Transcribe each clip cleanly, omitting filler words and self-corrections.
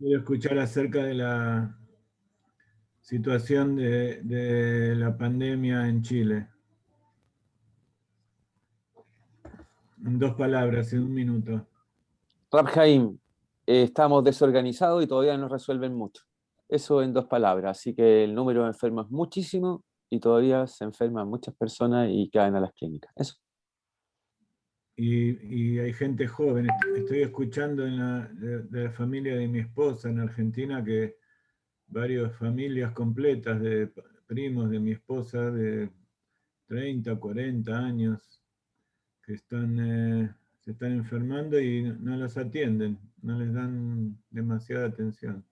quiero escuchar acerca de la situación de la pandemia en Chile. En 2 palabras, en 1 minuto. Rab Jaim, estamos desorganizados y todavía no resuelven mucho. Eso en 2 palabras. Así que el número de enfermos es muchísimo y todavía se enferman muchas personas y caen a las clínicas. Eso. Y hay gente joven. Estoy escuchando de la familia de mi esposa en Argentina que varias familias completas de primos de mi esposa de 30, 40 años que se están enfermando y no los atienden, no les dan demasiada atención.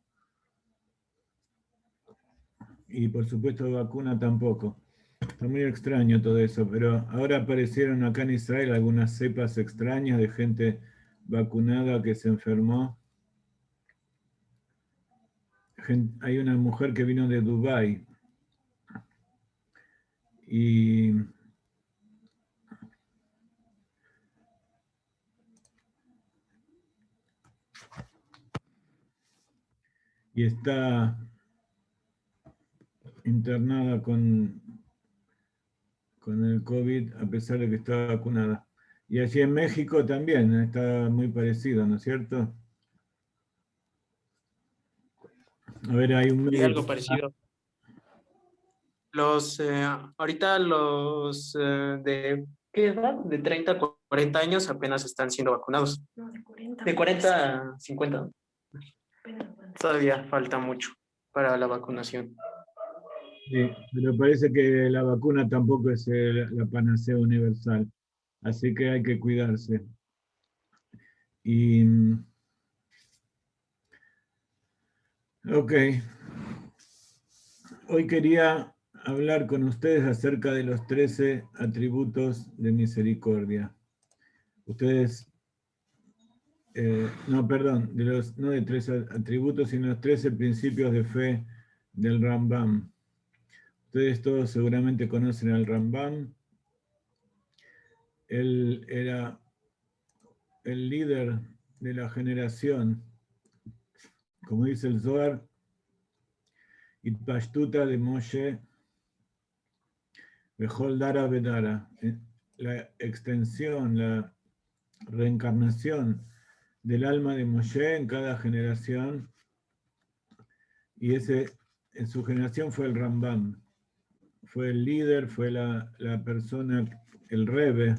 Y por supuesto vacuna tampoco. Está muy extraño todo eso, pero ahora aparecieron acá en Israel algunas cepas extrañas de gente vacunada que se enfermó. Hay una mujer que vino de Dubái y está internada con el COVID a pesar de que está vacunada. Y allí en México también está muy parecido, ¿no es cierto? A ver, hay un Y médico. algo parecido. Ahorita los de ¿qué edad? De 30 a 40 años apenas están siendo vacunados. No, de 40. De 40 a 50. Todavía falta mucho para la vacunación. Sí, pero parece que la vacuna tampoco es la panacea universal, así que hay que cuidarse. Y, ok, hoy quería hablar con ustedes acerca de los 13 atributos de misericordia. Ustedes, no, perdón, no de 13 atributos, sino los 13 principios de fe del Rambam. Ustedes todos seguramente conocen al Rambam. Él era el líder de la generación, como dice el Zohar, Itpashtuta de Moshe, Bechol Dara Bedara, la extensión, la reencarnación del alma de Moshe en cada generación, y en su generación fue el Rambam, fue el líder, fue la persona, el Rebbe,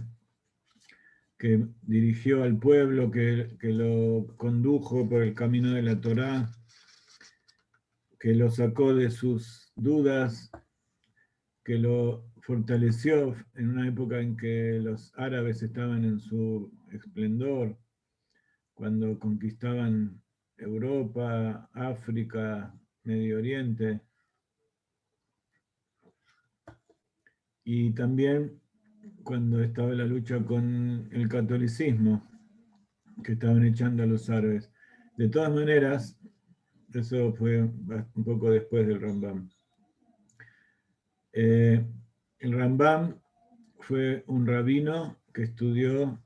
que dirigió al pueblo, que lo condujo por el camino de la Torá, que lo sacó de sus dudas, que lo fortaleció en una época en que los árabes estaban en su esplendor, cuando conquistaban Europa, África, Medio Oriente, y también cuando estaba la lucha con el catolicismo, que estaban echando a los árabes. De todas maneras, eso fue un poco después del Rambam. El Rambam fue un rabino que estudió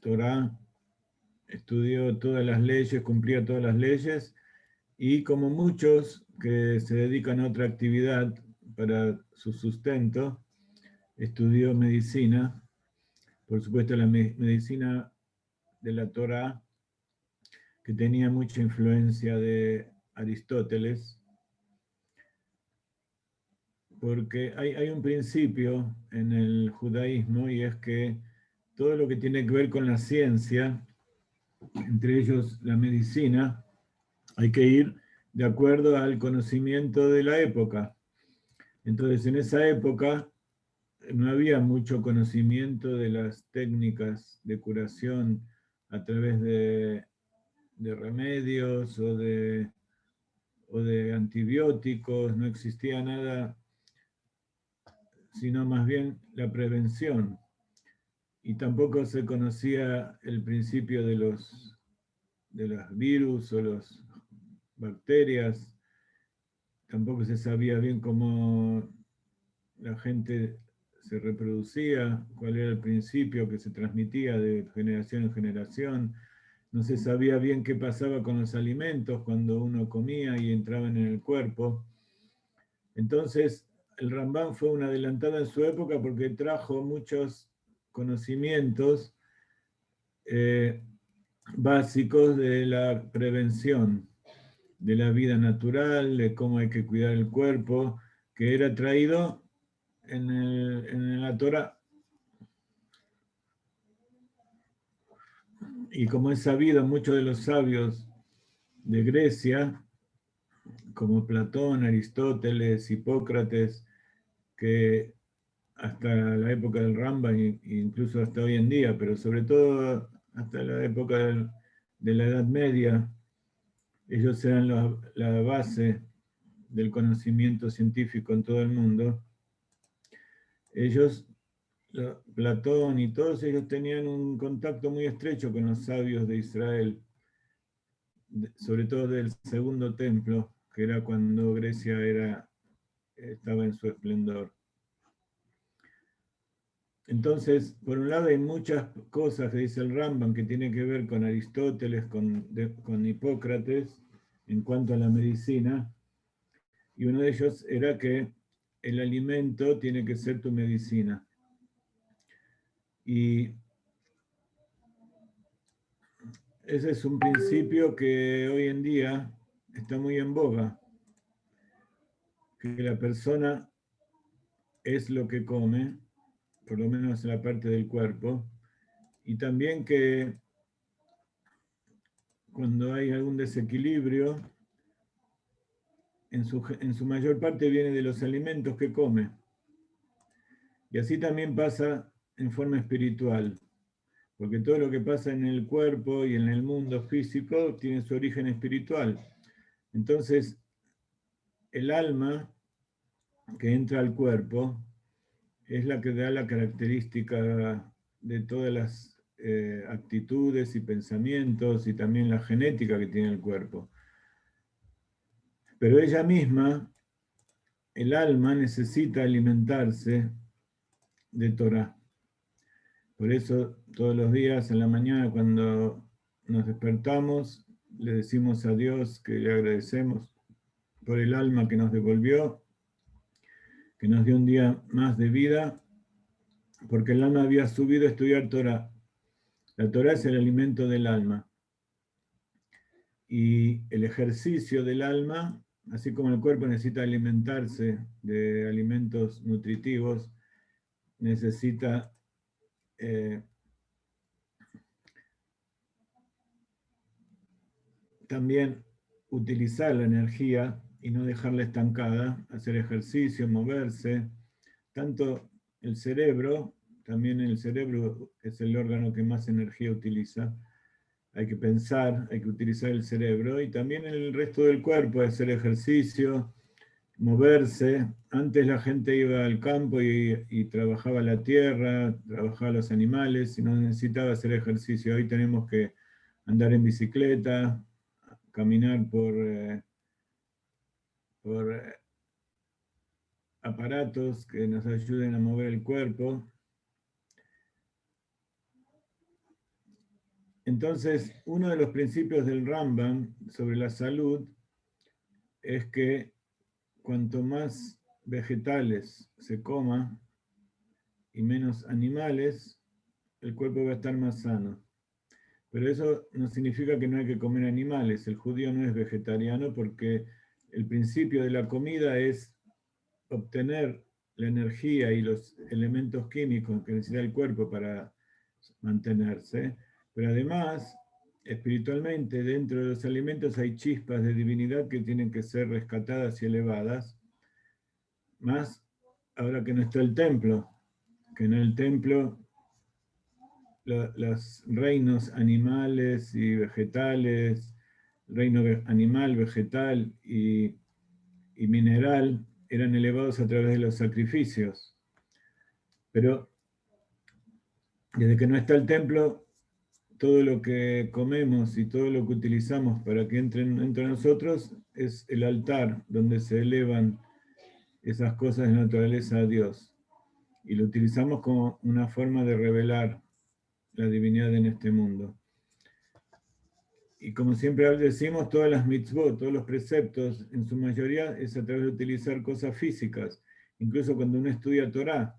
Torá, estudió todas las leyes, cumplía todas las leyes, y como muchos que se dedican a otra actividad para su sustento, estudió medicina, por supuesto la medicina de la Torá, que tenía mucha influencia de Aristóteles, porque hay un principio en el judaísmo, y es que todo lo que tiene que ver con la ciencia, entre ellos la medicina, hay que ir de acuerdo al conocimiento de la época. Entonces, en esa época no había mucho conocimiento de las técnicas de curación a través de remedios o de antibióticos, no existía nada, sino más bien la prevención. Y tampoco se conocía el principio de los virus o las bacterias, tampoco se sabía bien cómo la gente se reproducía, cuál era el principio que se transmitía de generación en generación. no se sabía bien qué pasaba con los alimentos cuando uno comía y entraban en el cuerpo. Entonces, el Rambam fue un adelantado en su época porque trajo muchos conocimientos básicos de la prevención, de la vida natural, de cómo hay que cuidar el cuerpo, que era traído en la Torá. Y como es sabido, muchos de los sabios de Grecia, como Platón, Aristóteles, Hipócrates, que hasta la época del Rambam e incluso hasta hoy en día, pero sobre todo hasta la época de la Edad Media, ellos eran la base del conocimiento científico en todo el mundo. Ellos, Platón y todos ellos tenían un contacto muy estrecho con los sabios de Israel, sobre todo del Segundo Templo, que era cuando Grecia estaba en su esplendor. Entonces, por un lado hay muchas cosas que dice el Rambam que tiene que ver con Aristóteles, con Hipócrates, en cuanto a la medicina, y uno de ellos era que el alimento tiene que ser tu medicina. Y ese es un principio que hoy en día está muy en boga, que la persona es lo que come, por lo menos en la parte del cuerpo, y también que cuando hay algún desequilibrio, en su mayor parte viene de los alimentos que come. Y así también pasa en forma espiritual, porque todo lo que pasa en el cuerpo y en el mundo físico tiene su origen espiritual. Entonces, el alma que entra al cuerpo es la que da la característica de todas las actitudes y pensamientos y también la genética que tiene el cuerpo. Pero ella misma, el alma, necesita alimentarse de Torah. Por eso todos los días en la mañana cuando nos despertamos, le decimos a Dios que le agradecemos por el alma que nos devolvió, que nos dio un día más de vida, porque el alma había subido a estudiar Torah. La Torah es el alimento del alma. Y el ejercicio del alma, así como el cuerpo necesita alimentarse de alimentos nutritivos, necesita también utilizar la energía y no dejarla estancada, hacer ejercicio, moverse. Tanto el cerebro, también el cerebro es el órgano que más energía utiliza. Hay que pensar, hay que utilizar el cerebro y también el resto del cuerpo, hacer ejercicio, moverse. Antes la gente iba al campo y trabajaba la tierra, trabajaba los animales y no necesitaba hacer ejercicio. Hoy tenemos que andar en bicicleta, caminar por aparatos que nos ayuden a mover el cuerpo. Entonces, uno de los principios del Rambam sobre la salud es que cuanto más vegetales se coma y menos animales, el cuerpo va a estar más sano. Pero eso no significa que no hay que comer animales. El judío no es vegetariano porque el principio de la comida es obtener la energía y los elementos químicos que necesita el cuerpo para mantenerse, pero además, espiritualmente, dentro de los alimentos hay chispas de divinidad que tienen que ser rescatadas y elevadas, más ahora que no está el templo, que en el templo los reinos animales y vegetales, reino animal, vegetal y mineral, eran elevados a través de los sacrificios. Pero desde que no está el templo, todo lo que comemos y todo lo que utilizamos para que entren entre nosotros es el altar donde se elevan esas cosas de naturaleza a Dios. Y lo utilizamos como una forma de revelar la divinidad en este mundo. Y como siempre decimos, todas las mitzvot, todos los preceptos, en su mayoría es a través de utilizar cosas físicas. Incluso cuando uno estudia Torah,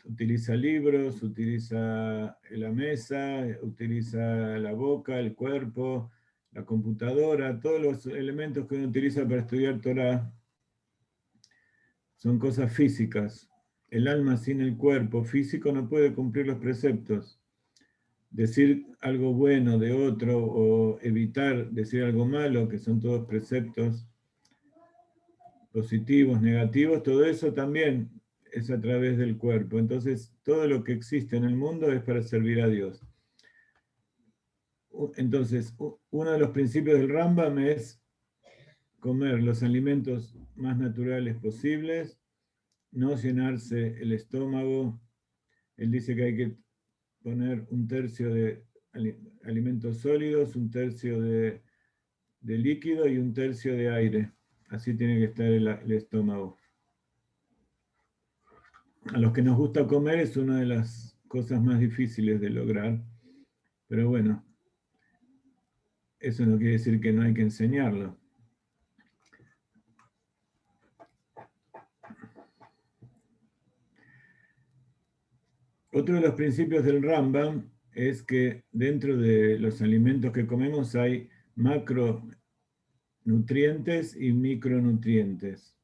utiliza libros, utiliza la mesa, utiliza la boca, el cuerpo, la computadora, todos los elementos que uno utiliza para estudiar Torah son cosas físicas. El alma sin el cuerpo físico no puede cumplir los preceptos. Decir algo bueno de otro o evitar decir algo malo, que son todos preceptos positivos, negativos, todo eso también es a través del cuerpo. Entonces, todo lo que existe en el mundo es para servir a Dios. Entonces, uno de los principios del Rambam es comer los alimentos más naturales posibles, no llenarse el estómago. Él dice que hay que poner un tercio de alimentos sólidos, un tercio de líquido y un tercio de aire. Así tiene que estar el estómago. A los que nos gusta comer es una de las cosas más difíciles de lograr, pero bueno, eso no quiere decir que no hay que enseñarlo. Otro de los principios del Rambam es que dentro de los alimentos que comemos hay macronutrientes y micronutrientes.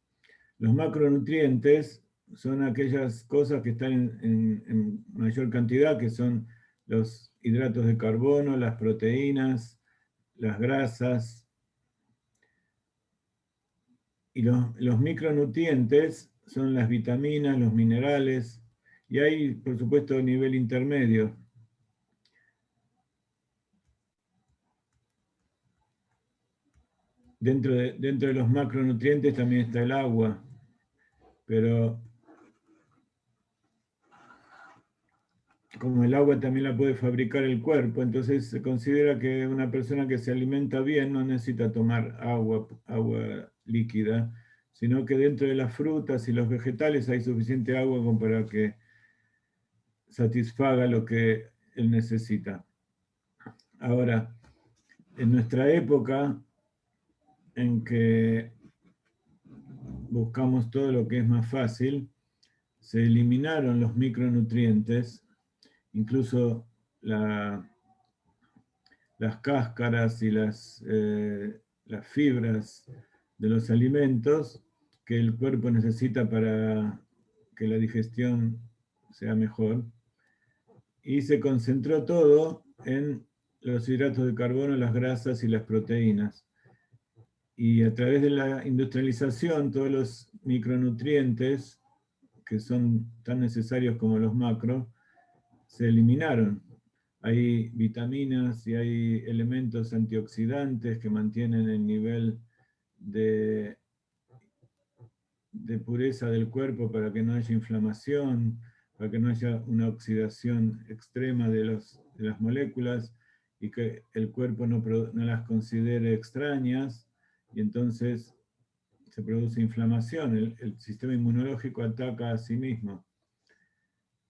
Los macronutrientes son aquellas cosas que están en mayor cantidad, que son los hidratos de carbono, las proteínas, las grasas. Y los micronutrientes son las vitaminas, los minerales, y hay, por supuesto, nivel intermedio. Dentro de los macronutrientes también está el agua, pero como el agua también la puede fabricar el cuerpo, entonces se considera que una persona que se alimenta bien no necesita tomar agua líquida, sino que dentro de las frutas y los vegetales hay suficiente agua como para que satisfaga lo que él necesita. Ahora, en nuestra época, en que buscamos todo lo que es más fácil, se eliminaron los micronutrientes, incluso las cáscaras y las fibras de los alimentos que el cuerpo necesita para que la digestión sea mejor. Y se concentró todo en los hidratos de carbono, las grasas y las proteínas. Y a través de la industrialización, todos los micronutrientes, que son tan necesarios como los macros, se eliminaron. Hay vitaminas y hay elementos antioxidantes que mantienen el nivel de pureza del cuerpo para que no haya inflamación, para que no haya una oxidación extrema de las moléculas y que el cuerpo no las considere extrañas, y entonces se produce inflamación. El sistema inmunológico ataca a sí mismo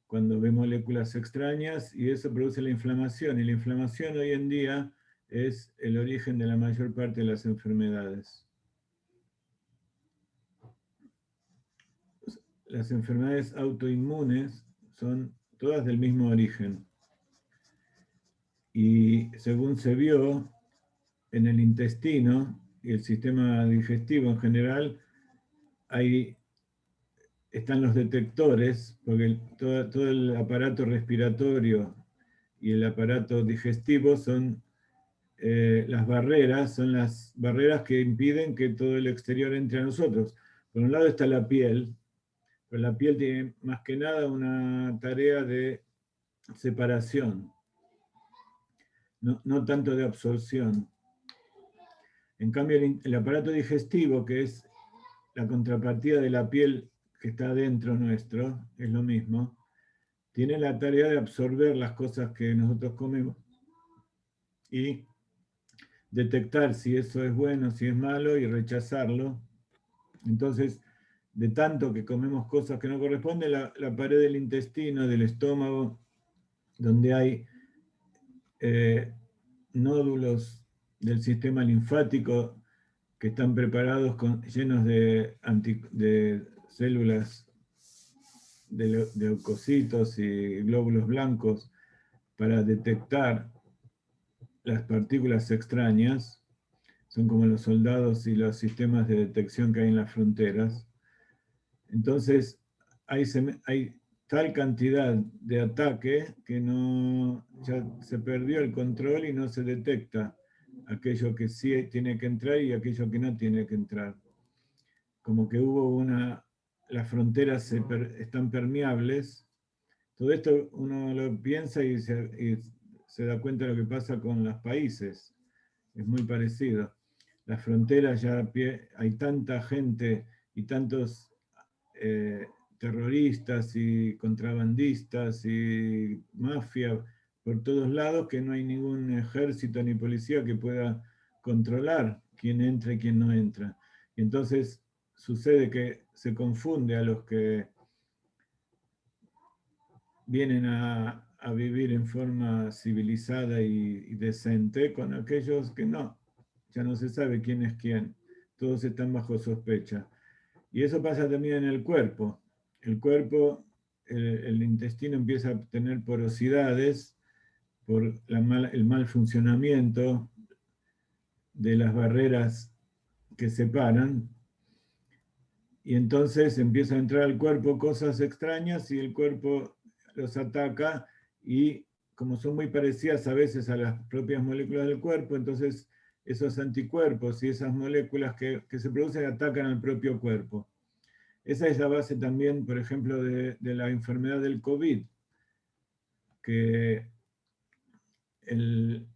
cuando ve moléculas extrañas y eso produce la inflamación. Y la inflamación hoy en día es el origen de la mayor parte de las enfermedades. Las enfermedades autoinmunes son todas del mismo origen. Y según se vio, en el intestino y el sistema digestivo en general, están los detectores, porque todo el aparato respiratorio y el aparato digestivo son las barreras que impiden que todo el exterior entre a nosotros. Por un lado está la piel, pero la piel tiene más que nada una tarea de separación, no tanto de absorción. En cambio, el aparato digestivo, que es la contrapartida de la piel que está dentro nuestro, es lo mismo, tiene la tarea de absorber las cosas que nosotros comemos y detectar si eso es bueno, si es malo y rechazarlo. Entonces, de tanto que comemos cosas que no corresponden, la pared del intestino, del estómago, donde hay nódulos del sistema linfático que están preparados llenos de células de leucocitos y glóbulos blancos para detectar las partículas extrañas. Son como los soldados y los sistemas de detección que hay en las fronteras. Entonces, hay tal cantidad de ataque que ya se perdió el control y no se detecta aquello que sí tiene que entrar y aquello que no tiene que entrar. Como que las fronteras están permeables. Todo esto uno lo piensa y se da cuenta de lo que pasa con los países. Es muy parecido. Las fronteras hay tanta gente y tantos terroristas y contrabandistas y mafia por todos lados que no hay ningún ejército ni policía que pueda controlar quién entra y quién no entra. Y entonces sucede que se confunde a los que vienen a vivir en forma civilizada y decente con aquellos que no. Ya no se sabe quién es quién. Todos están bajo sospecha. Y eso pasa también en el cuerpo. El cuerpo, el intestino empieza a tener porosidades por el mal funcionamiento de las barreras que separan. Y entonces empieza a entrar al cuerpo cosas extrañas y el cuerpo los ataca y como son muy parecidas a veces a las propias moléculas del cuerpo, entonces esos anticuerpos y esas moléculas que se producen atacan al propio cuerpo. Esa es la base también, por ejemplo, de la enfermedad del COVID, que el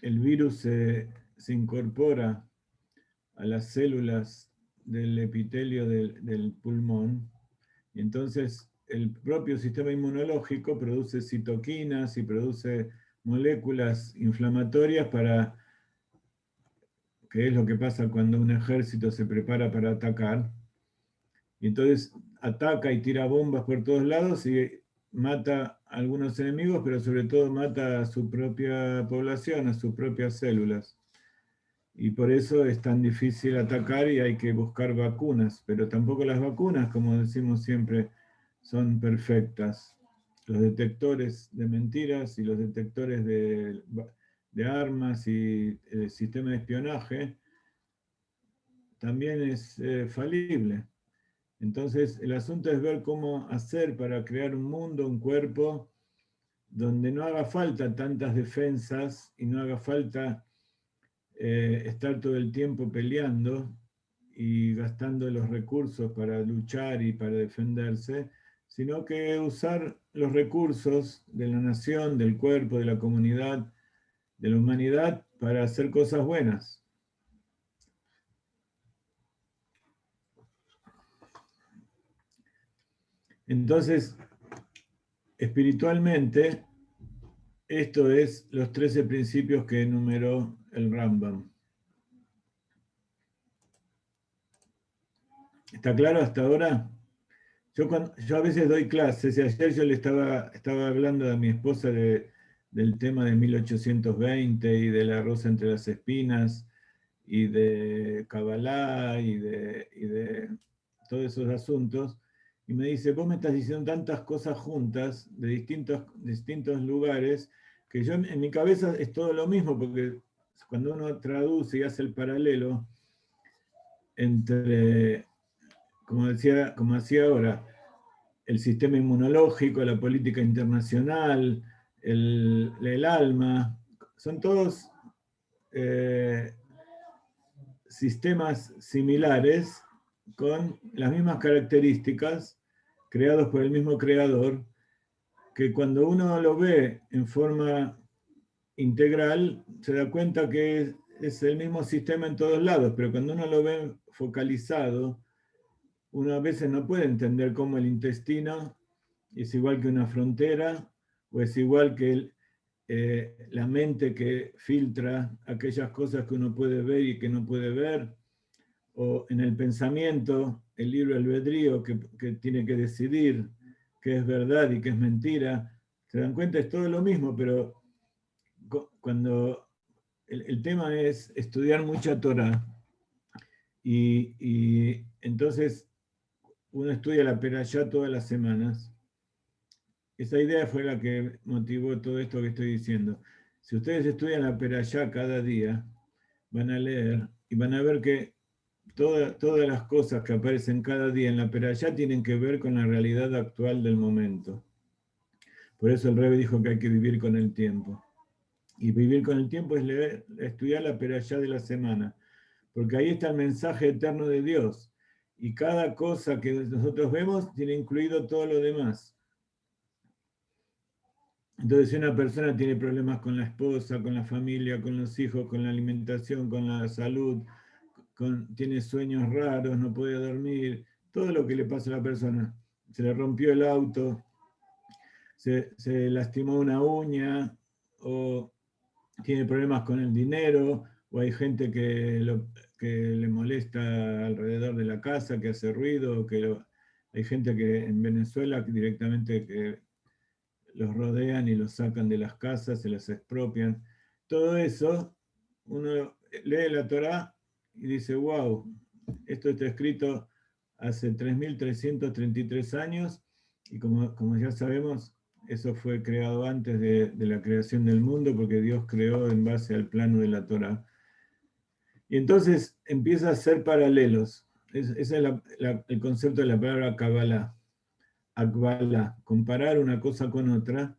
virus se incorpora a las células del epitelio del pulmón, y entonces el propio sistema inmunológico produce citoquinas y produce moléculas inflamatorias que es lo que pasa cuando un ejército se prepara para atacar. Y entonces ataca y tira bombas por todos lados y mata a algunos enemigos, pero sobre todo mata a su propia población, a sus propias células. Y por eso es tan difícil atacar y hay que buscar vacunas, pero tampoco las vacunas, como decimos siempre, son perfectas. Los detectores de mentiras y los detectores de armas y el sistema de espionaje también es falible. Entonces, el asunto es ver cómo hacer para crear un mundo, un cuerpo, donde no haga falta tantas defensas y no haga falta estar todo el tiempo peleando y gastando los recursos para luchar y para defenderse, sino que usar los recursos de la nación, del cuerpo, de la comunidad, de la humanidad para hacer cosas buenas. Entonces, espiritualmente, esto es los 13 principios que enumeró el Rambam. ¿Está claro hasta ahora? Yo a veces doy clases y ayer yo le estaba hablando a mi esposa del tema de 1820 y de la rosa entre las espinas y de Kabbalah y de todos esos asuntos. Y me dice, vos me estás diciendo tantas cosas juntas de distintos lugares que yo en mi cabeza es todo lo mismo, porque cuando uno traduce y hace el paralelo entre, como hacía ahora, el sistema inmunológico, la política internacional, el alma, son todos sistemas similares con las mismas características, creados por el mismo creador, que cuando uno lo ve en forma integral, se da cuenta que es el mismo sistema en todos lados, pero cuando uno lo ve focalizado, uno a veces no puede entender cómo el intestino es igual que una frontera, o es igual que la mente que filtra aquellas cosas que uno puede ver y que no puede ver, o en el pensamiento, el libre albedrío que tiene que decidir qué es verdad y qué es mentira. Se dan cuenta, es todo lo mismo, pero cuando el tema es estudiar mucha Torah, y entonces uno estudia la Perashá todas las semanas. Esa idea fue la que motivó todo esto que estoy diciendo. Si ustedes estudian la Perashá cada día, van a leer y van a ver que todas las cosas que aparecen cada día en la Perashá tienen que ver con la realidad actual del momento. Por eso el Rebbe dijo que hay que vivir con el tiempo. Y vivir con el tiempo es estudiar la Perashá de la semana, porque ahí está el mensaje eterno de Dios. Y cada cosa que nosotros vemos tiene incluido todo lo demás. Entonces, si una persona tiene problemas con la esposa, con la familia, con los hijos, con la alimentación, con la salud, tiene sueños raros, no puede dormir, todo lo que le pasa a la persona, se le rompió el auto, se lastimó una uña, o tiene problemas con el dinero, o hay gente que le molesta alrededor de la casa, que hace ruido, hay gente que en Venezuela directamente que los rodean y los sacan de las casas, se las expropian. Todo eso, uno lee la Torá y dice, wow, esto está escrito hace 3.333 años, y como ya sabemos, eso fue creado antes de la creación del mundo, porque Dios creó en base al plano de la Torá. Y entonces empieza a ser paralelos. Ese es el concepto de la palabra Kabbalah. Akbala, comparar una cosa con otra,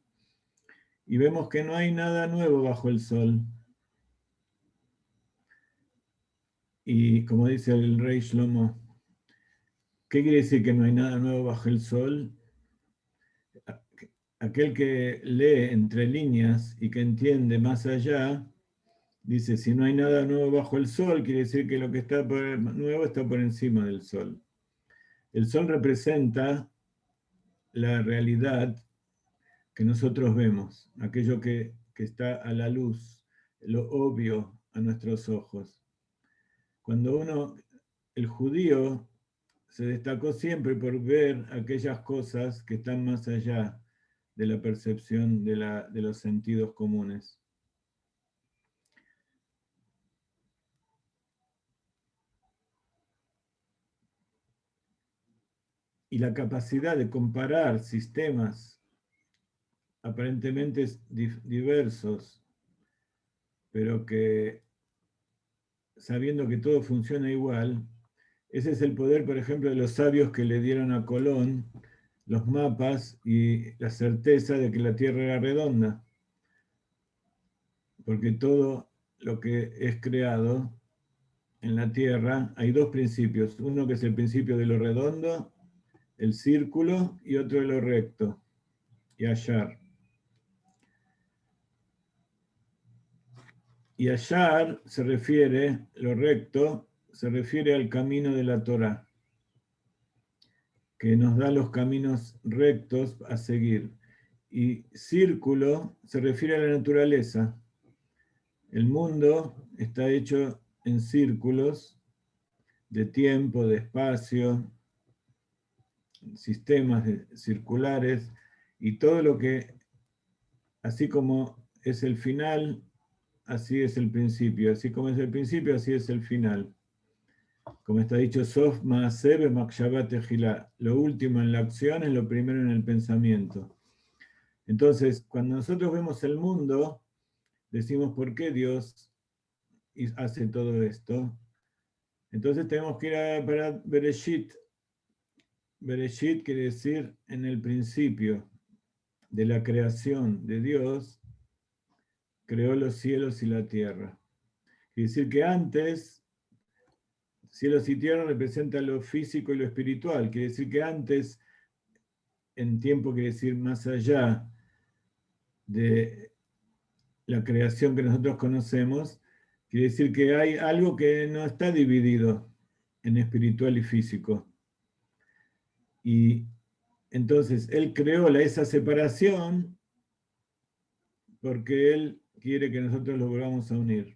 y vemos que no hay nada nuevo bajo el sol. Y como dice el rey Shlomo, ¿qué quiere decir que no hay nada nuevo bajo el sol? Aquel que lee entre líneas y que entiende más allá, dice, si no hay nada nuevo bajo el sol, quiere decir que lo que está nuevo está por encima del sol. El sol representa la realidad que nosotros vemos, aquello que está a la luz, lo obvio a nuestros ojos. Cuando el judío se destacó siempre por ver aquellas cosas que están más allá de la percepción de los sentidos comunes. Y la capacidad de comparar sistemas aparentemente diversos, pero que sabiendo que todo funciona igual, ese es el poder, por ejemplo, de los sabios que le dieron a Colón los mapas y la certeza de que la Tierra era redonda. Porque todo lo que es creado en la Tierra, hay dos principios. Uno que es el principio de lo redondo, el círculo, y otro de lo recto, Yashar. Yashar se refiere, lo recto, se refiere al camino de la Torá, que nos da los caminos rectos a seguir. Y círculo se refiere a la naturaleza. El mundo está hecho en círculos de tiempo, de espacio, sistemas circulares, y todo lo que, así como es el final, así es el principio. Así como es el principio, así es el final. Como está dicho, Sof Maaseh Makshavat Tehilá. Lo último en la acción es lo primero en el pensamiento. Entonces, cuando nosotros vemos el mundo, decimos, ¿por qué Dios hace todo esto? Entonces tenemos que ir a Bereshit. Bereshit quiere decir en el principio de la creación de Dios, creó los cielos y la tierra. Quiere decir que antes, cielos y tierra representan lo físico y lo espiritual. Quiere decir que antes, en tiempo, quiere decir más allá de la creación que nosotros conocemos, quiere decir que hay algo que no está dividido en espiritual y físico. Y entonces él creó esa separación porque él quiere que nosotros lo volvamos a unir.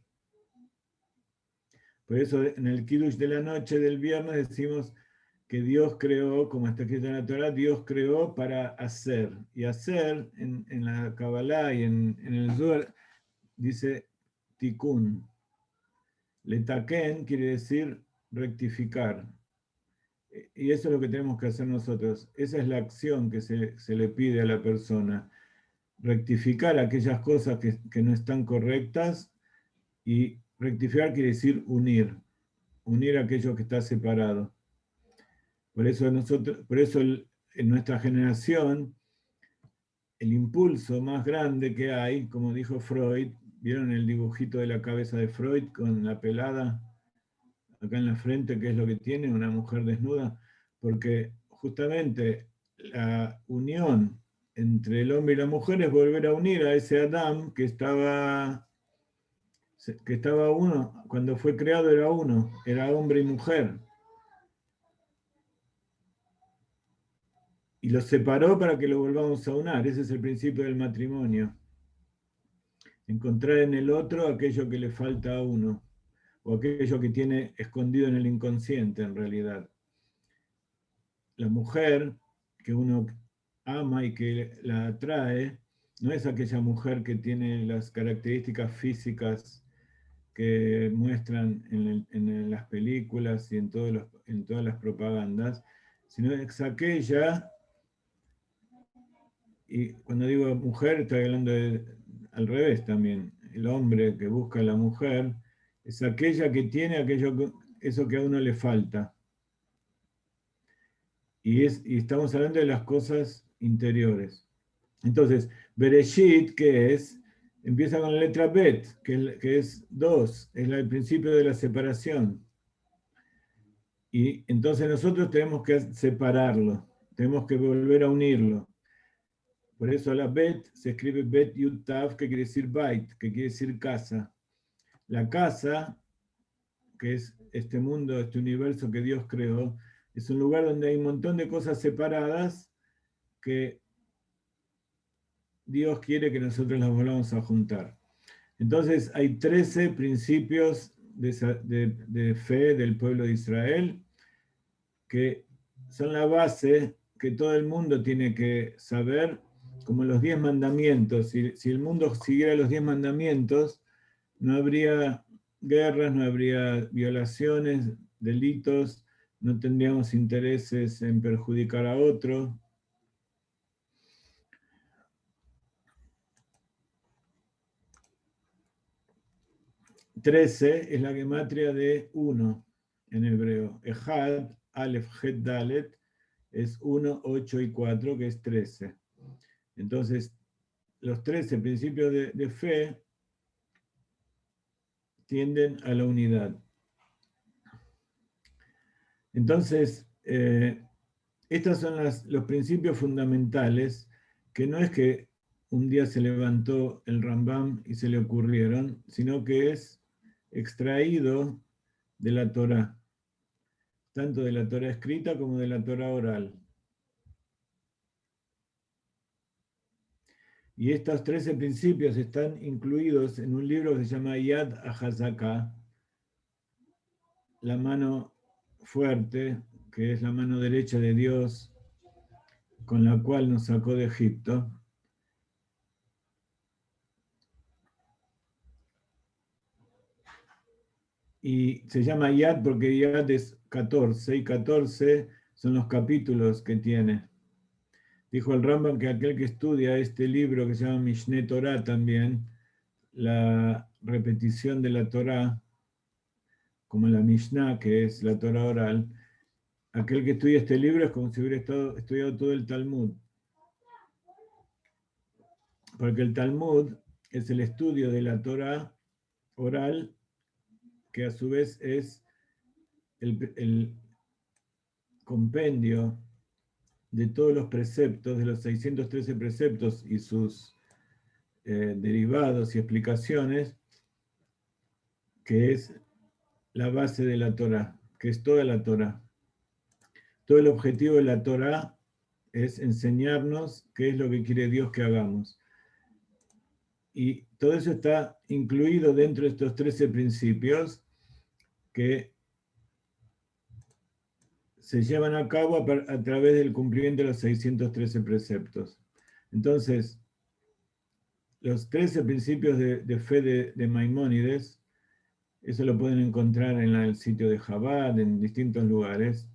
Por eso en el Kiddush de la noche del viernes decimos que Dios creó, como está escrito en la Torah, Dios creó para hacer. Y hacer en la Kabbalah y en el Zohar dice tikkun. Letaken quiere decir rectificar. Y eso es lo que tenemos que hacer nosotros. Esa es la acción que se le pide a la persona. Rectificar aquellas cosas que no están correctas, y rectificar quiere decir unir. Unir aquello que está separado. Por eso en nuestra generación, el impulso más grande que hay, como dijo Freud, ¿vieron el dibujito de la cabeza de Freud con la pelada acá en la frente, que es lo que tiene una mujer desnuda? Porque justamente la unión entre el hombre y la mujer es volver a unir a ese Adán que estaba uno, cuando fue creado era uno, era hombre y mujer. Y los separó para que lo volvamos a unir. Ese es el principio del matrimonio. Encontrar en el otro aquello que le falta a uno, o aquello que tiene escondido en el inconsciente en realidad. La mujer que uno ama y que la atrae, no es aquella mujer que tiene las características físicas que muestran en las películas y en todas las propagandas, sino es aquella, y cuando digo mujer estoy hablando al revés también, el hombre que busca a la mujer, es aquella que tiene eso que a uno le falta. Y estamos hablando de las cosas interiores. Entonces, Bereshit, ¿qué es? Empieza con la letra Bet, que es 2, es el principio de la separación. Y entonces nosotros tenemos que separarlo, tenemos que volver a unirlo. Por eso la Bet se escribe Bet Yud Tav, que quiere decir Bait, que quiere decir casa. La casa, que es este mundo, este universo que Dios creó, es un lugar donde hay un montón de cosas separadas que Dios quiere que nosotros las volvamos a juntar. Entonces hay 13 principios de fe del pueblo de Israel que son la base que todo el mundo tiene que saber, como los 10 mandamientos. Si el mundo siguiera los 10 mandamientos, no habría guerras, no habría violaciones, delitos, no tendríamos intereses en perjudicar a otro. Trece es la gematria de 1 en hebreo. Ejad, Aleph, Het, Dalet, es 1, 8 y 4, que es 13. Entonces, los 13 principios de fe tienden a la unidad. Entonces, estos son los principios fundamentales, que no es que un día se levantó el Rambam y se le ocurrieron, sino que es extraído de la Torá, tanto de la Torá escrita como de la Torá oral. Y estos 13 principios están incluidos en un libro que se llama Yad HaZaká, la mano fuerte, que es la mano derecha de Dios, con la cual nos sacó de Egipto. Y se llama Yad porque Yad es 14, y 14 son los capítulos que tiene. Dijo el Rambam que aquel que estudia este libro, que se llama Mishneh Torah también, la repetición de la Torah, como la Mishnah, que es la Torah oral, aquel que estudia este libro es como si hubiera estudiado todo el Talmud. Porque el Talmud es el estudio de la Torah oral, que a su vez es el compendio de todos los preceptos, de los 613 preceptos y sus derivados y explicaciones, que es la base de la Torah, que es toda la Torah. Todo el objetivo de la Torah es enseñarnos qué es lo que quiere Dios que hagamos. Y todo eso está incluido dentro de estos 13 principios que se llevan a cabo a través del cumplimiento de los 613 preceptos. Entonces, los 13 principios de fe de Maimónides, eso lo pueden encontrar en el sitio de Chabad, en distintos lugares.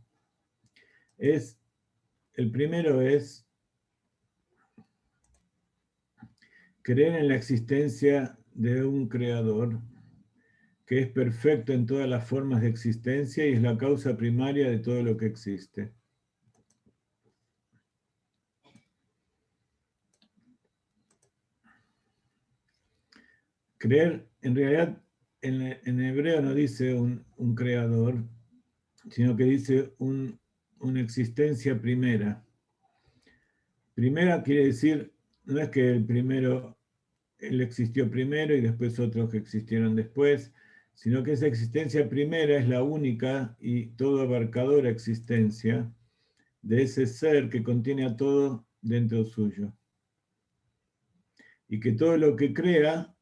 El primero es creer en la existencia de un creador que es perfecto en todas las formas de existencia y es la causa primaria de todo lo que existe. Creer, en realidad, en hebreo no dice un creador, sino que dice una existencia primera. Primera quiere decir, no es que él existió primero y después otros que existieron después, sino que esa existencia primera es la única y todo abarcadora existencia de ese ser que contiene a todo dentro suyo. Y que todo lo que crea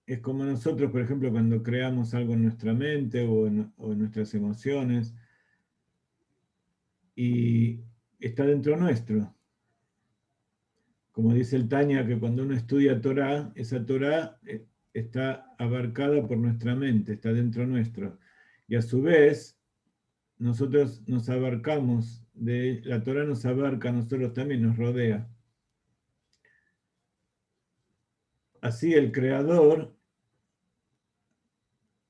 es como nosotros, por ejemplo, cuando creamos algo en nuestra mente o en nuestras emociones, y está dentro nuestro. Como dice el Tanya, que cuando uno estudia Torah, esa Torah está abarcada por nuestra mente, está dentro nuestro. Y a su vez, nosotros nos abarcamos, la Torah nos abarca a nosotros también, nos rodea. Así el Creador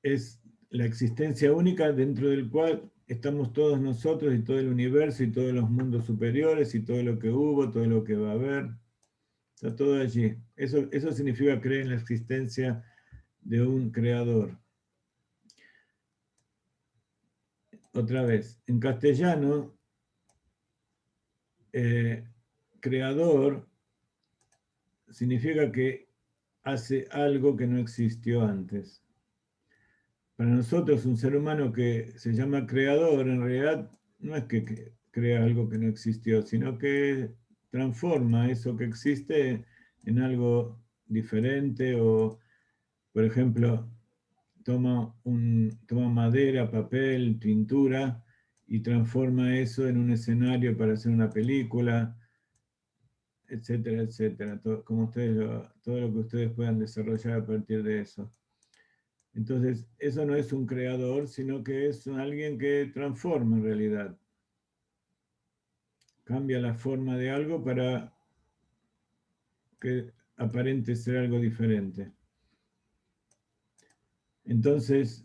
es la existencia única dentro del cual estamos todos nosotros y todo el universo y todos los mundos superiores y todo lo que hubo, todo lo que va a haber. Está todo allí. Eso significa creer en la existencia de un creador. Otra vez, en castellano, creador significa que hace algo que no existió antes. Para nosotros, un ser humano que se llama creador, en realidad no es que crea algo que no existió, sino que transforma eso que existe en algo diferente o, por ejemplo, toma madera, papel, pintura y transforma eso en un escenario para hacer una película, etcétera, etcétera. Todo lo que ustedes puedan desarrollar a partir de eso. Entonces, eso no es un creador, sino que es alguien que transforma en realidad. Cambia la forma de algo para que aparente ser algo diferente. Entonces,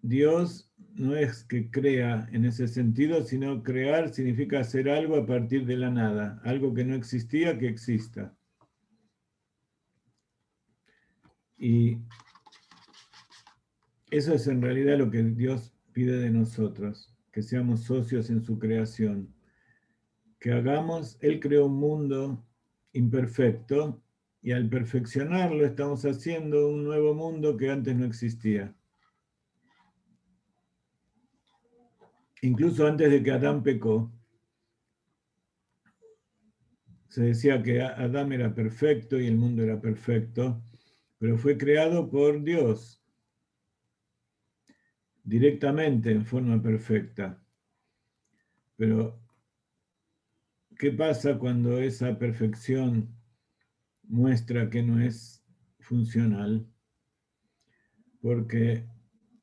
Dios no es que crea en ese sentido, sino crear significa hacer algo a partir de la nada, algo que no existía, que exista. Y eso es en realidad lo que Dios pide de nosotros, que seamos socios en su creación, que Él creó un mundo imperfecto y al perfeccionarlo estamos haciendo un nuevo mundo que antes no existía. Incluso antes de que Adán pecó, se decía que Adán era perfecto y el mundo era perfecto, pero fue creado por Dios, directamente, en forma perfecta. Pero, ¿qué pasa cuando esa perfección muestra que no es funcional? Porque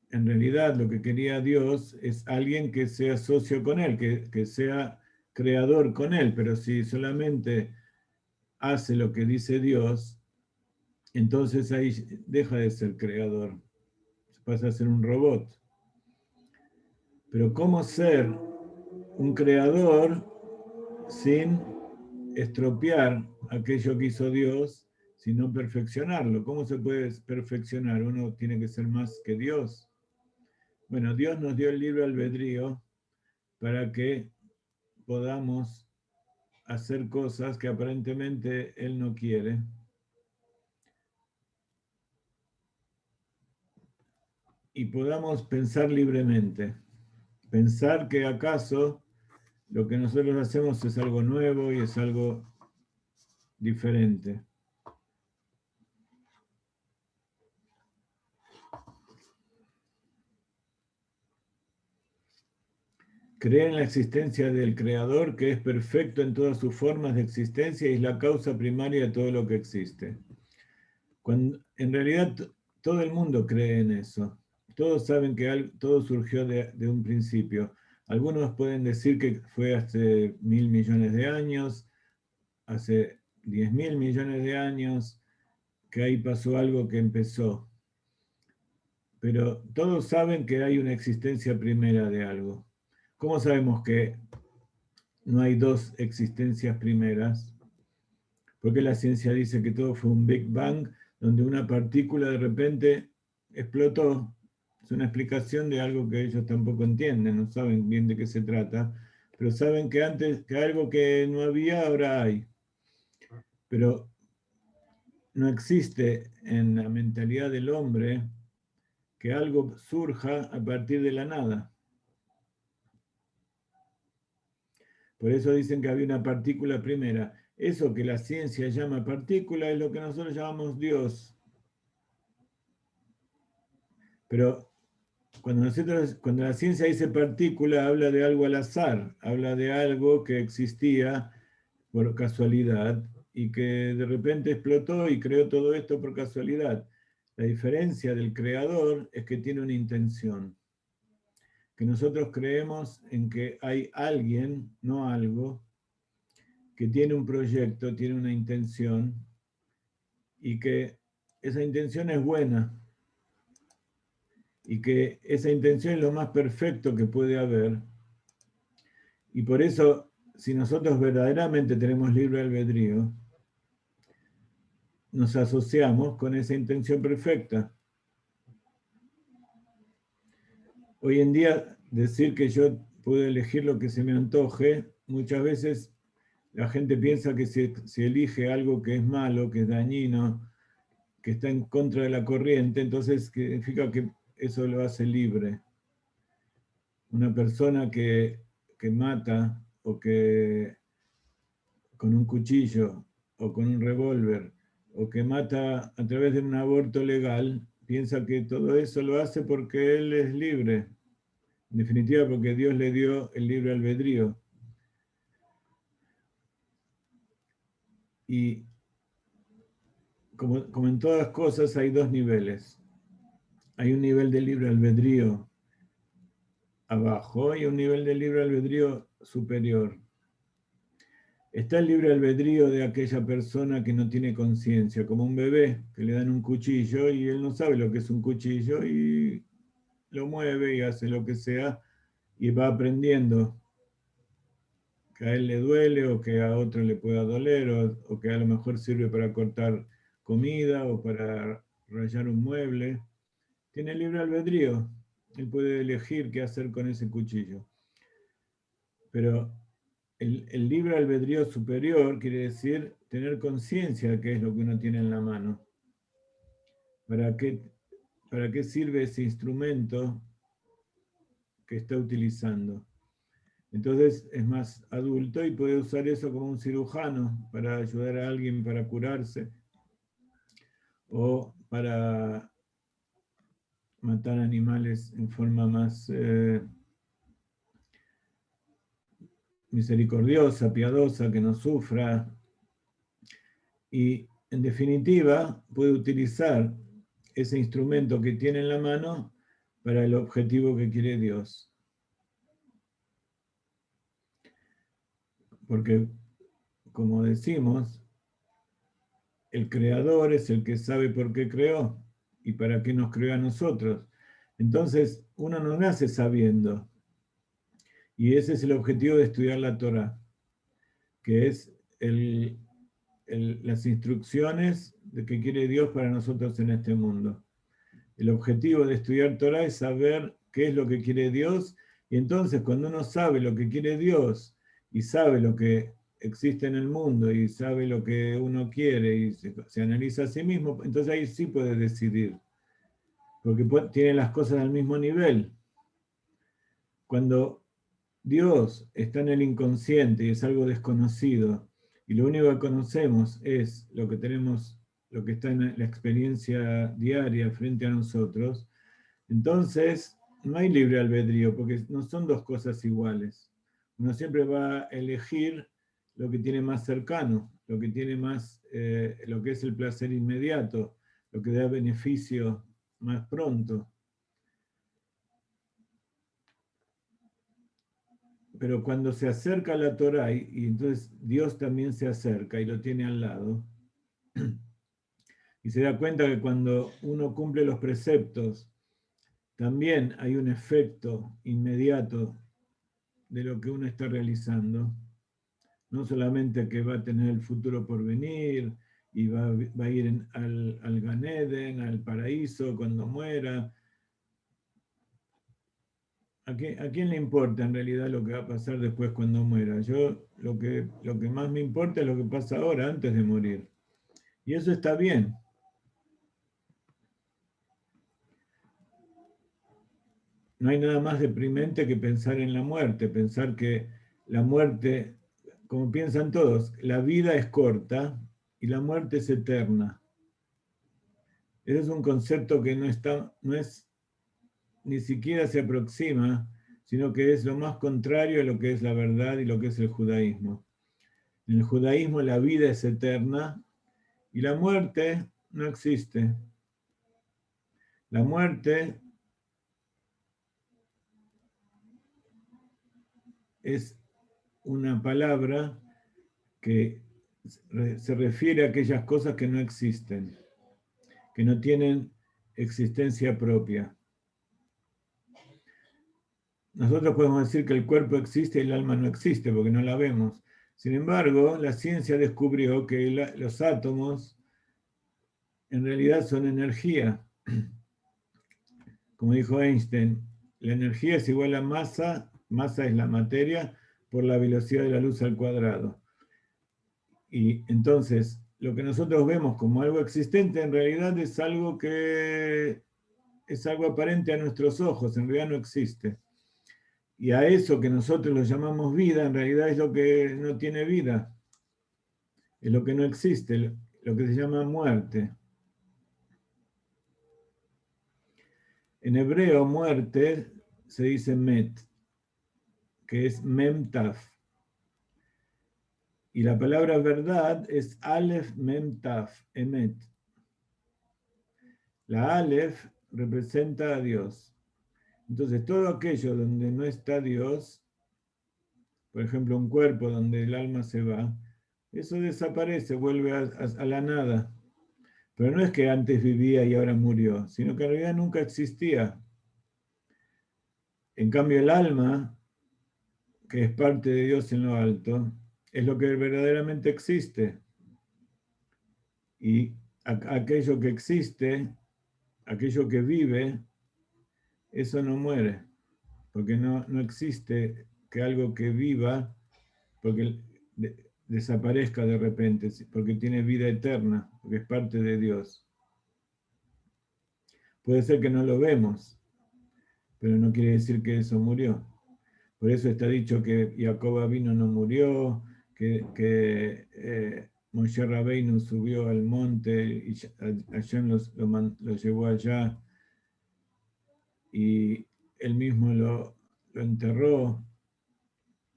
en realidad lo que quería Dios es alguien que sea socio con Él, que sea creador con Él, pero si solamente hace lo que dice Dios, entonces ahí deja de ser creador, pasa a ser un robot. Pero ¿cómo ser un creador sin estropear aquello que hizo Dios, sino perfeccionarlo? ¿Cómo se puede perfeccionar? Uno tiene que ser más que Dios. Bueno, Dios nos dio el libre albedrío para que podamos hacer cosas que aparentemente Él no quiere. Y podamos pensar libremente. Pensar que acaso lo que nosotros hacemos es algo nuevo y es algo diferente. Cree en la existencia del Creador, que es perfecto en todas sus formas de existencia y es la causa primaria de todo lo que existe. En realidad todo el mundo cree en eso. Todos saben que todo surgió de un principio. Algunos pueden decir que fue hace 1.000 millones de años, hace 10.000 millones de años, que ahí pasó algo que empezó. Pero todos saben que hay una existencia primera de algo. ¿Cómo sabemos que no hay dos existencias primeras? Porque la ciencia dice que todo fue un Big Bang, donde una partícula de repente explotó. Es una explicación de algo que ellos tampoco entienden, no saben bien de qué se trata, pero saben que antes, que algo que no había, ahora hay. Pero no existe en la mentalidad del hombre que algo surja a partir de la nada. Por eso dicen que había una partícula primera. Eso que la ciencia llama partícula es lo que nosotros llamamos Dios. Pero cuando la ciencia dice partícula, habla de algo al azar, habla de algo que existía por casualidad y que de repente explotó y creó todo esto por casualidad. La diferencia del creador es que tiene una intención. Que nosotros creemos en que hay alguien, no algo, que tiene un proyecto, tiene una intención y que esa intención es buena y que esa intención es lo más perfecto que puede haber. Y por eso, si nosotros verdaderamente tenemos libre albedrío, nos asociamos con esa intención perfecta. Hoy en día, decir que yo puedo elegir lo que se me antoje, muchas veces la gente piensa que si elige algo que es malo, que es dañino, que está en contra de la corriente, entonces significa que eso lo hace libre. Una persona que mata o que con un cuchillo o con un revólver o que mata a través de un aborto legal, piensa que todo eso lo hace porque él es libre. En definitiva, porque Dios le dio el libre albedrío. Y como en todas cosas hay dos niveles. Hay un nivel de libre albedrío abajo y un nivel de libre albedrío superior. Está el libre albedrío de aquella persona que no tiene conciencia, como un bebé que le dan un cuchillo y él no sabe lo que es un cuchillo y lo mueve y hace lo que sea y va aprendiendo que a él le duele o que a otro le pueda doler o que a lo mejor sirve para cortar comida o para rayar un mueble. Tiene libre albedrío, él puede elegir qué hacer con ese cuchillo. Pero el libre albedrío superior quiere decir tener conciencia de qué es lo que uno tiene en la mano. ¿Para qué sirve ese instrumento que está utilizando? Entonces es más adulto y puede usar eso como un cirujano para ayudar a alguien para curarse o para matar animales en forma más misericordiosa, piadosa, que no sufra. Y en definitiva puede utilizar ese instrumento que tiene en la mano para el objetivo que quiere Dios. Porque, como decimos, el creador es el que sabe por qué creó y para qué nos creó a nosotros. Entonces, uno no nace sabiendo. Y ese es el objetivo de estudiar la Torá, que es las instrucciones de que quiere Dios para nosotros en este mundo. El objetivo de estudiar Torá es saber qué es lo que quiere Dios, y entonces cuando uno sabe lo que quiere Dios y sabe lo que existe en el mundo y sabe lo que uno quiere y se analiza a sí mismo, entonces ahí sí puede decidir, porque tiene las cosas al mismo nivel. Cuando Dios está en el inconsciente y es algo desconocido, y lo único que conocemos es lo que tenemos, lo que está en la experiencia diaria frente a nosotros, entonces no hay libre albedrío, porque no son dos cosas iguales. Uno siempre va a elegir lo que tiene más cercano, lo que tiene más, lo que es el placer inmediato, lo que da beneficio más pronto. Pero cuando se acerca a la Torá, y entonces Dios también se acerca y lo tiene al lado, y se da cuenta que cuando uno cumple los preceptos, también hay un efecto inmediato de lo que uno está realizando. No solamente que va a tener el futuro por venir y va a ir al Gan Eden, al paraíso cuando muera. ¿A quién le importa en realidad lo que va a pasar después cuando muera? Yo lo que más me importa es lo que pasa ahora, antes de morir. Y eso está bien. No hay nada más deprimente que pensar en la muerte, pensar que la muerte, como piensan todos, la vida es corta y la muerte es eterna. Ese es un concepto que no es, ni siquiera se aproxima, sino que es lo más contrario a lo que es la verdad y lo que es el judaísmo. En el judaísmo la vida es eterna y la muerte no existe. La muerte es una palabra que se refiere a aquellas cosas que no existen, que no tienen existencia propia. Nosotros podemos decir que el cuerpo existe y el alma no existe porque no la vemos. Sin embargo, la ciencia descubrió que los átomos en realidad son energía. Como dijo Einstein, la energía es igual a masa, masa es la materia, por la velocidad de la luz al cuadrado. Y entonces, lo que nosotros vemos como algo existente en realidad es algo que es algo aparente a nuestros ojos, en realidad no existe. Y a eso que nosotros lo llamamos vida, en realidad es lo que no tiene vida, es lo que no existe, lo que se llama muerte. En hebreo, muerte se dice met, que es mem taf. Y la palabra verdad es Aleph Mem Taf, Emet. La Aleph representa a Dios. Entonces, todo aquello donde no está Dios, por ejemplo, un cuerpo donde el alma se va, eso desaparece, vuelve a la nada. Pero no es que antes vivía y ahora murió, sino que en realidad nunca existía. En cambio, el alma, que es parte de Dios en lo alto, es lo que verdaderamente existe. Y aquello que existe, aquello que vive, eso no muere, porque no existe que algo que viva, porque desaparezca de repente, porque tiene vida eterna, porque es parte de Dios. Puede ser que no lo vemos, pero no quiere decir que eso murió. Por eso está dicho que Jacob vino no murió, que Moshe Rabbeinu subió al monte y Hashem lo llevó allá y él mismo lo enterró.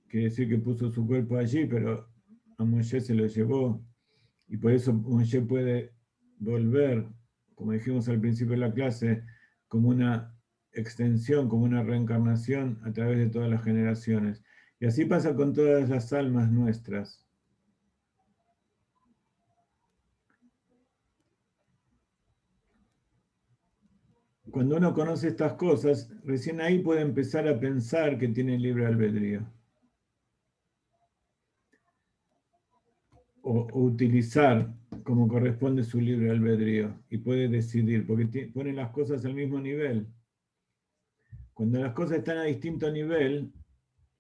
Quiere decir que puso su cuerpo allí, pero a Moshe se lo llevó. Y por eso Moshe puede volver, como dijimos al principio de la clase, como una extensión, como una reencarnación a través de todas las generaciones. Y así pasa con todas las almas nuestras. Cuando uno conoce estas cosas, recién ahí puede empezar a pensar que tiene libre albedrío. O utilizar como corresponde su libre albedrío y puede decidir, porque pone las cosas al mismo nivel. Cuando las cosas están a distinto nivel,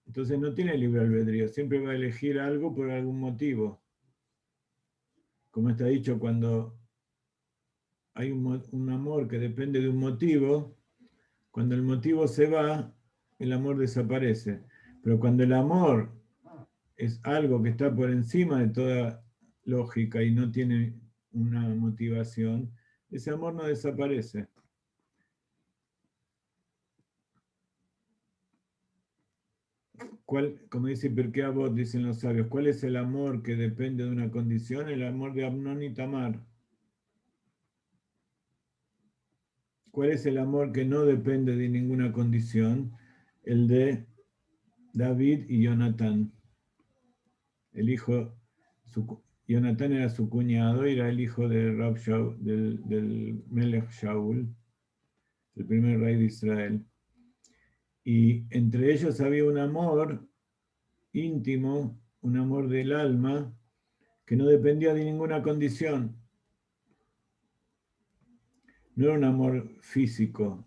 entonces no tiene libre albedrío, siempre va a elegir algo por algún motivo. Como está dicho, cuando hay un amor que depende de un motivo, cuando el motivo se va, el amor desaparece. Pero cuando el amor es algo que está por encima de toda lógica y no tiene una motivación, ese amor no desaparece. como dice Pirkei Avot, dicen los sabios, ¿cuál es el amor que depende de una condición? El amor de Amnón y Tamar. ¿Cuál es el amor que no depende de ninguna condición? El de David y Jonatán. El hijo, Jonatán era su cuñado y era el hijo de del Melech Shaul, el primer rey de Israel. Y entre ellos había un amor íntimo, un amor del alma, que no dependía de ninguna condición. No era un amor físico,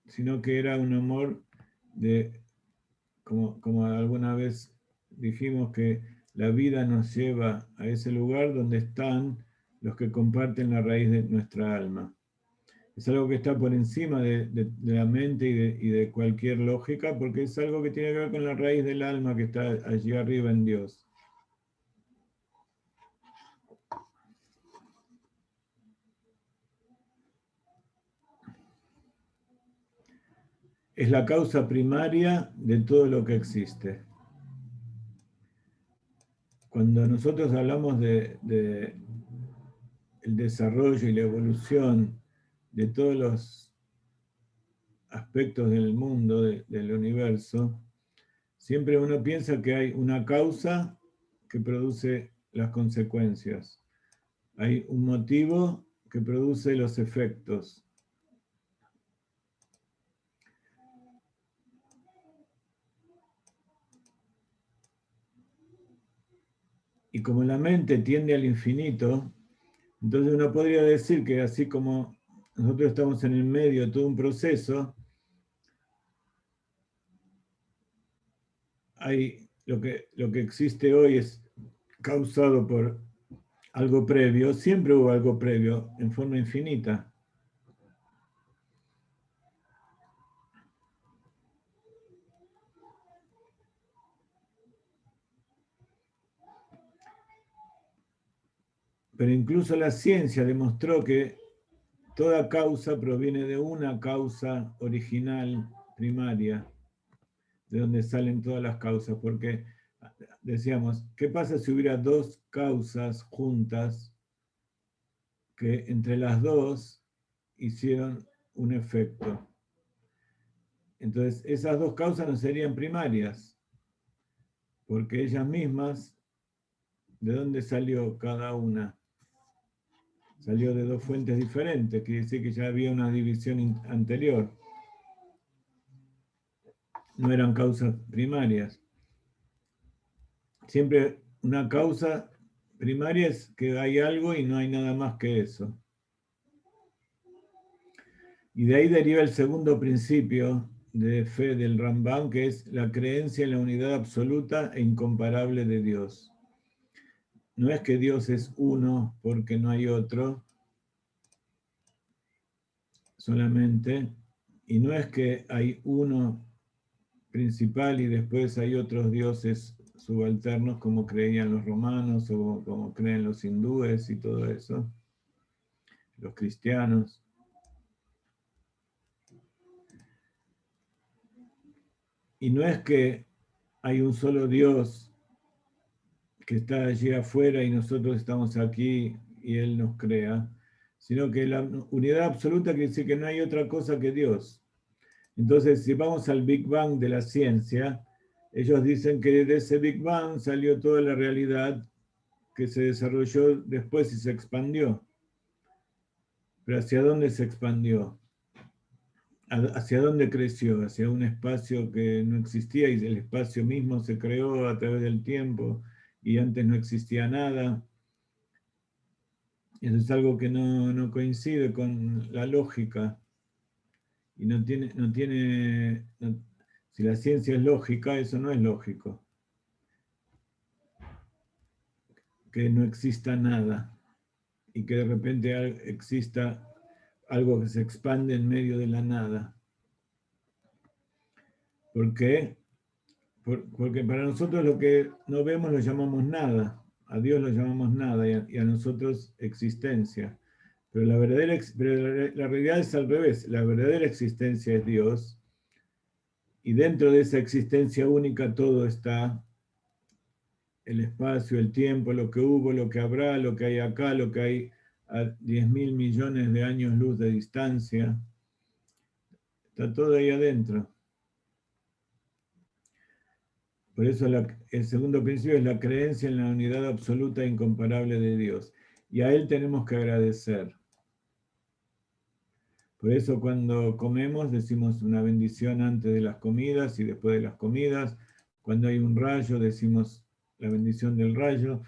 sino que era un amor de, como alguna vez dijimos, que la vida nos lleva a ese lugar donde están los que comparten la raíz de nuestra alma. Es algo que está por encima de la mente y de cualquier lógica, porque es algo que tiene que ver con la raíz del alma que está allí arriba en Dios. Es la causa primaria de todo lo que existe. Cuando nosotros hablamos de el desarrollo y la evolución de todos los aspectos del mundo, del universo, siempre uno piensa que hay una causa que produce las consecuencias. Hay un motivo que produce los efectos. Y como la mente tiende al infinito, entonces uno podría decir que así como nosotros estamos en el medio de todo un proceso, hay lo que existe hoy es causado por algo previo, siempre hubo algo previo en forma infinita. Pero incluso la ciencia demostró que toda causa proviene de una causa original, primaria, de donde salen todas las causas, porque decíamos, ¿qué pasa si hubiera dos causas juntas que entre las dos hicieron un efecto? Entonces, esas dos causas no serían primarias, porque ellas mismas, ¿de dónde salió cada una? Salió de dos fuentes diferentes, quiere decir que ya había una división anterior. No eran causas primarias. Siempre una causa primaria es que hay algo y no hay nada más que eso. Y de ahí deriva el segundo principio de fe del Rambam, que es la creencia en la unidad absoluta e incomparable de Dios. No es que Dios es uno porque no hay otro solamente, y no es que hay uno principal y después hay otros dioses subalternos como creían los romanos o como creen los hindúes y todo eso, los cristianos. Y no es que hay un solo Dios que está allí afuera y nosotros estamos aquí y Él nos crea, sino que la unidad absoluta quiere decir que no hay otra cosa que Dios. Entonces, si vamos al Big Bang de la ciencia, ellos dicen que de ese Big Bang salió toda la realidad que se desarrolló después y se expandió. Pero ¿hacia dónde se expandió? ¿Hacia dónde creció? Hacia un espacio que no existía y el espacio mismo se creó a través del tiempo y antes no existía nada. Eso es algo que no coincide con la lógica y si la ciencia es lógica, eso no es lógico. Que no exista nada y que de repente exista algo que se expande en medio de la nada. ¿Por qué? Porque para nosotros lo que no vemos lo llamamos nada, a Dios lo llamamos nada y a nosotros existencia. Pero la realidad es al revés, la verdadera existencia es Dios y dentro de esa existencia única todo está, el espacio, el tiempo, lo que hubo, lo que habrá, lo que hay acá, lo que hay a 10.000 millones de años luz de distancia. Está todo ahí adentro. Por eso el segundo principio es la creencia en la unidad absoluta e incomparable de Dios. Y a Él tenemos que agradecer. Por eso cuando comemos decimos una bendición antes de las comidas y después de las comidas. Cuando hay un rayo decimos la bendición del rayo.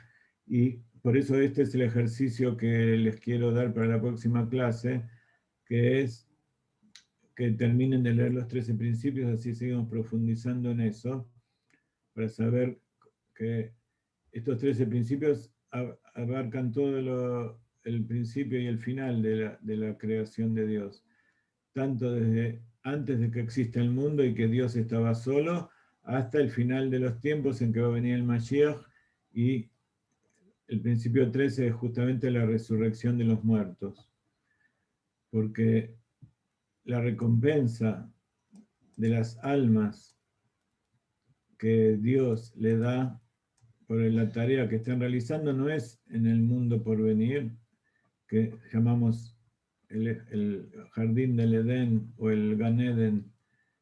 Y por eso este es el ejercicio que les quiero dar para la próxima clase, que es que terminen de leer los 13 principios, así seguimos profundizando en eso, para saber que estos 13 principios abarcan todo el principio y el final de la creación de Dios. Tanto desde antes de que exista el mundo y que Dios estaba solo, hasta el final de los tiempos en que va a venir el Mashiach, y el principio 13 es justamente la resurrección de los muertos. Porque la recompensa de las almas que Dios le da por la tarea que están realizando no es en el mundo por venir, que llamamos el jardín del Edén o el Gan Eden,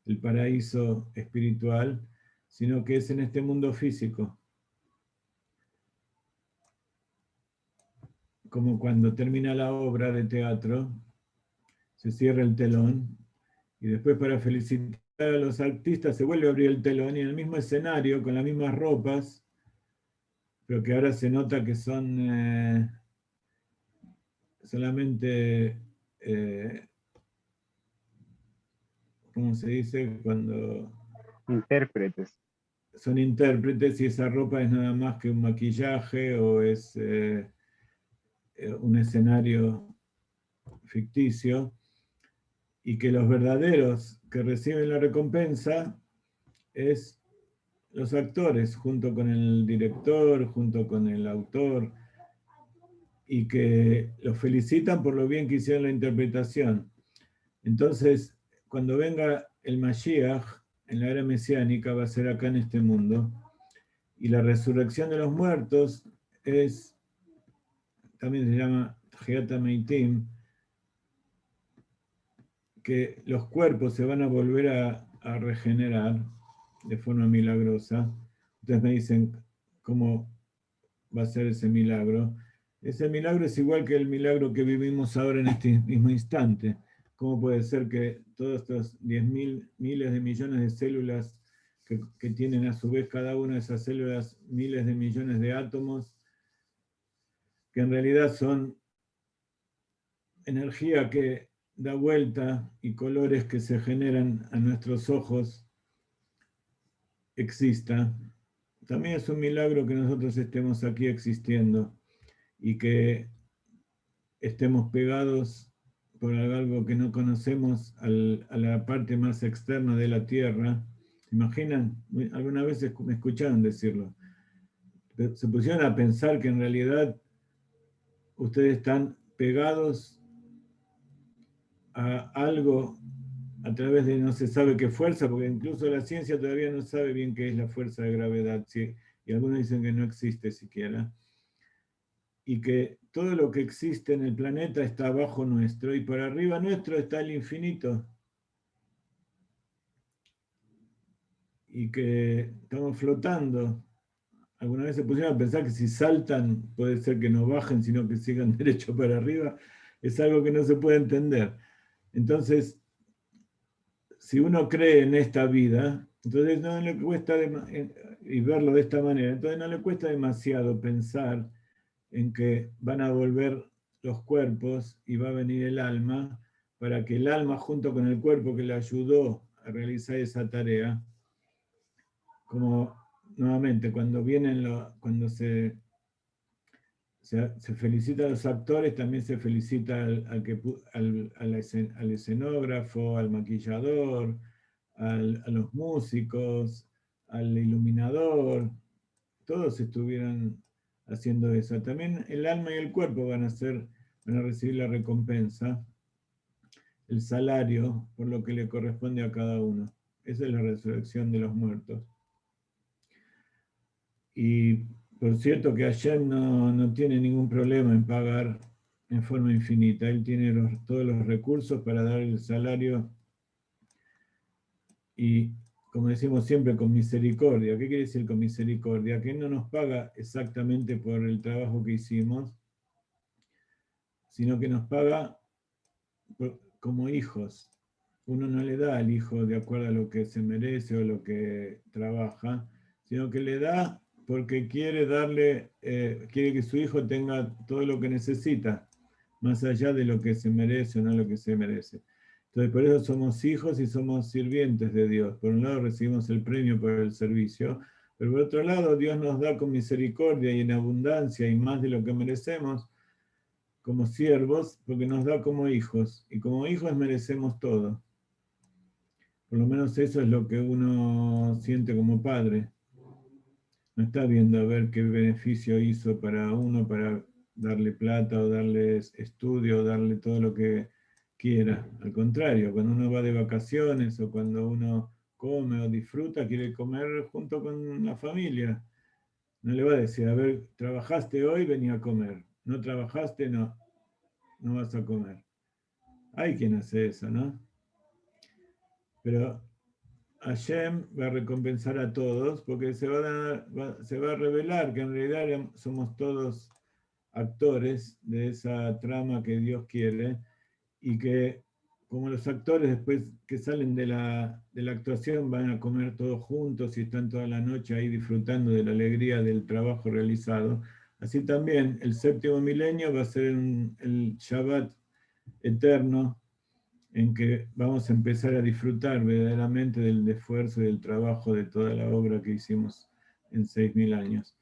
el paraíso espiritual, sino que es en este mundo físico. Como cuando termina la obra de teatro, se cierra el telón y después para felicitar a los artistas se vuelve a abrir el telón y en el mismo escenario, con las mismas ropas, pero que ahora se nota que son solamente, ¿cómo se dice? Cuando intérpretes. son intérpretes y esa ropa es nada más que un maquillaje o es un escenario ficticio, y que los verdaderos que reciben la recompensa es los actores, junto con el director, junto con el autor, y que los felicitan por lo bien que hicieron la interpretación. Entonces, cuando venga el Mashiach, en la era mesiánica, va a ser acá en este mundo, y la resurrección de los muertos también se llama Tchiat HaMeitim, que los cuerpos se van a volver a regenerar de forma milagrosa. Ustedes me dicen cómo va a ser ese milagro. Ese milagro es igual que el milagro que vivimos ahora en este mismo instante. ¿Cómo puede ser que todos estos 10.000 miles de millones de células que tienen a su vez cada una de esas células miles de millones de átomos, que en realidad son energía que da vuelta y colores que se generan a nuestros ojos, exista? También es un milagro que nosotros estemos aquí existiendo y que estemos pegados por algo que no conocemos a la parte más externa de la Tierra. ¿Se imaginan? Alguna vez me escucharon decirlo. Se pusieron a pensar que en realidad ustedes están pegados a algo a través de no se sabe qué fuerza, porque incluso la ciencia todavía no sabe bien qué es la fuerza de gravedad, ¿sí? Y algunos dicen que no existe siquiera. Y que todo lo que existe en el planeta está abajo nuestro, y por arriba nuestro está el infinito. Y que estamos flotando. Alguna vez se pusieron a pensar que si saltan puede ser que no bajen, sino que sigan derecho para arriba. Es algo que no se puede entender. Entonces, si uno cree en esta vida, entonces no le cuesta, y verlo de esta manera, entonces no le cuesta demasiado pensar en que van a volver los cuerpos y va a venir el alma, para que el alma junto con el cuerpo que le ayudó a realizar esa tarea, como nuevamente cuando cuando se felicita a los actores, también se felicita al escenógrafo, al maquillador, a los músicos, al iluminador. Todos estuvieron haciendo eso. También el alma y el cuerpo van a recibir la recompensa, el salario por lo que le corresponde a cada uno. Esa es la resurrección de los muertos. Y por cierto que Hashem no tiene ningún problema en pagar en forma infinita. Él tiene todos los recursos para dar el salario y, como decimos siempre, con misericordia. ¿Qué quiere decir con misericordia? Que Él no nos paga exactamente por el trabajo que hicimos, sino que nos paga como hijos. Uno no le da al hijo de acuerdo a lo que se merece o lo que trabaja, sino que le da porque quiere quiere que su hijo tenga todo lo que necesita, más allá de lo que se merece o no lo que se merece. Entonces, por eso somos hijos y somos sirvientes de Dios. Por un lado recibimos el premio por el servicio, pero por otro lado Dios nos da con misericordia y en abundancia y más de lo que merecemos como siervos, porque nos da como hijos, y como hijos merecemos todo. Por lo menos eso es lo que uno siente como padre. No está viendo a ver qué beneficio hizo para uno, para darle plata o darle estudio, o darle todo lo que quiera. Al contrario, cuando uno va de vacaciones o cuando uno come o disfruta, quiere comer junto con la familia. No le va a decir, a ver, ¿trabajaste hoy? Vení a comer. ¿No trabajaste? No vas a comer. Hay quien hace eso, ¿no? Pero Hashem va a recompensar a todos porque se va a revelar que en realidad somos todos actores de esa trama que Dios quiere y que como los actores después que salen de la actuación van a comer todos juntos y están toda la noche ahí disfrutando de la alegría del trabajo realizado, así también el séptimo milenio va a ser el Shabbat eterno en que vamos a empezar a disfrutar verdaderamente del esfuerzo y del trabajo de toda la obra que hicimos en 6.000 años.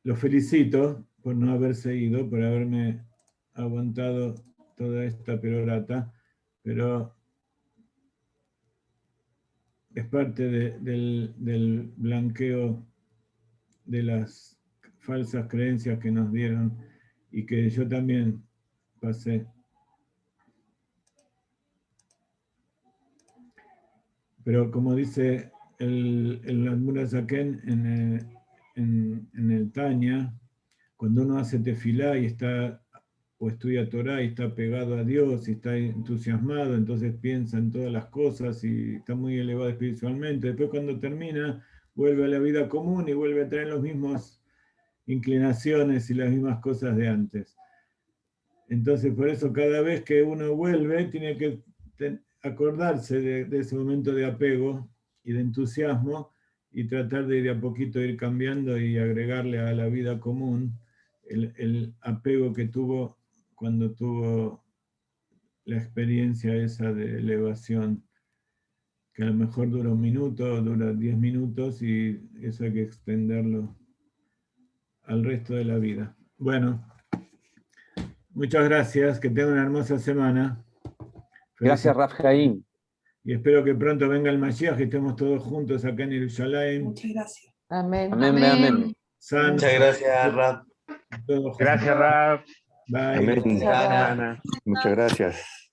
Los felicito por no haberse ido, por haberme aguantado toda esta perorata, pero es parte del blanqueo de las falsas creencias que nos dieron y que yo también pasé. Pero como dice el Admur Zaken en el Tanya, cuando uno hace tefilá y está, o estudia Torah y está pegado a Dios y está entusiasmado, entonces piensa en todas las cosas y está muy elevado espiritualmente. Después cuando termina, vuelve a la vida común y vuelve a tener las mismas inclinaciones y las mismas cosas de antes. Entonces por eso cada vez que uno vuelve, tiene que acordarse de ese momento de apego y de entusiasmo y tratar de a poquito ir cambiando y agregarle a la vida común el apego que tuvo cuando tuvo la experiencia esa de elevación, que a lo mejor dura 1 minuto, dura 10 minutos y eso hay que extenderlo al resto de la vida. Bueno, muchas gracias, que tengan una hermosa semana. Gracias, Rav Chaim. Y espero que pronto venga el Mashiach y estemos todos juntos acá en Jerusalén. Muchas gracias. Amén. Amén, amén. Sanos, Muchas gracias, Rab. todos juntos. Gracias, Rab. Bye. Amén. Gracias, Rab. Semana. Muchas gracias.